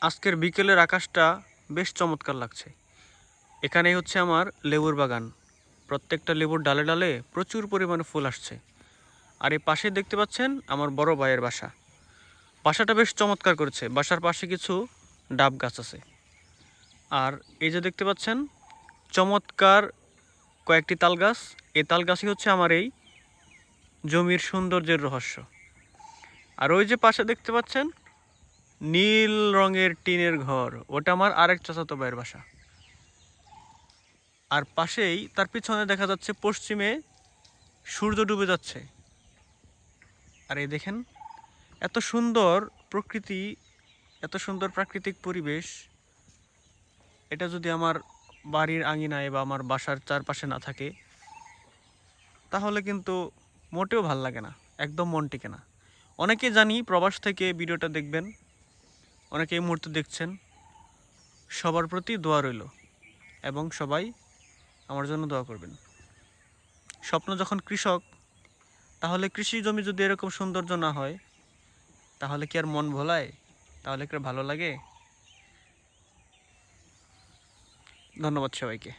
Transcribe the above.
আজকের বিকেলের আকাশটা বেশ চমৎকার লাগছে। এখানেই হচ্ছে আমার লেবুর বাগান। প্রত্যেকটা লেবুর ডালে ডালে প্রচুর পরিমাণে ফুল আসছে। আর এই পাশে দেখতে পাচ্ছেন আমার বড় ভাইয়ের বাসা। বাসাটা বেশ চমৎকার করেছে। বাসার পাশে কিছু ডাব গাছ আছে। আর এই যে দেখতে পাচ্ছেন চমৎকার কয়েকটি তাল গাছ। এই তাল গাছই হচ্ছে আমার এই জমির সৌন্দর্যের রহস্য। আর ওই যে পাশে দেখতে পাচ্ছেন নীল রঙের টিনের ঘর, ওটা আমার আরেক চাচাতো ভাইয়ের বাসা। আর পাশেই তার পিছনে দেখা যাচ্ছে পশ্চিমে সূর্য ডুবে যাচ্ছে। আর এই দেখেন এত সুন্দর প্রকৃতি, এত সুন্দর প্রাকৃতিক পরিবেশ, এটা যদি আমার বাড়ির আঙিনায় বা আমার বাসার চারপাশে না থাকে তাহলে কিন্তু মোটেও ভাল লাগে না, একদম মন টিকে না। অনেকে জানি প্রবাস থেকে ভিডিওটা দেখবেন, অনেকে এই মুহূর্তে দেখছেন। সবার প্রতি দোয়া রইল এবং সবাই আমার জন্য দোয়া করবেন। স্বপ্ন যখন কৃষক, তাহলে কৃষি জমি যদি এরকম সৌন্দর্য না হয় তাহলে কি আর মন ভোলায়? তাহলে কি আর ভালো লাগে? ধন্যবাদ সবাইকে।